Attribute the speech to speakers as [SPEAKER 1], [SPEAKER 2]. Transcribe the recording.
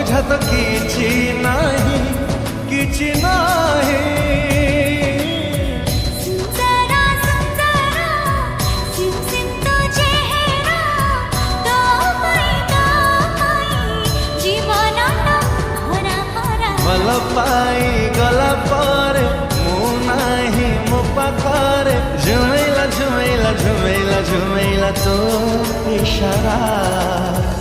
[SPEAKER 1] ଅବୁଝା ତ କିଛି ନାହିଁ, କିଛି ନାହିଁ। ଭଲ ପାଇ ଗଲା ପରେ ମୁଁ ନାହିଁ ମୋ ପାଖରେ, ଝୁମେଇଲା ଝୁମେଇଲା ଝୁମେଇଲା ଝୁମେଇଲା ତୋ ଇଶାରା।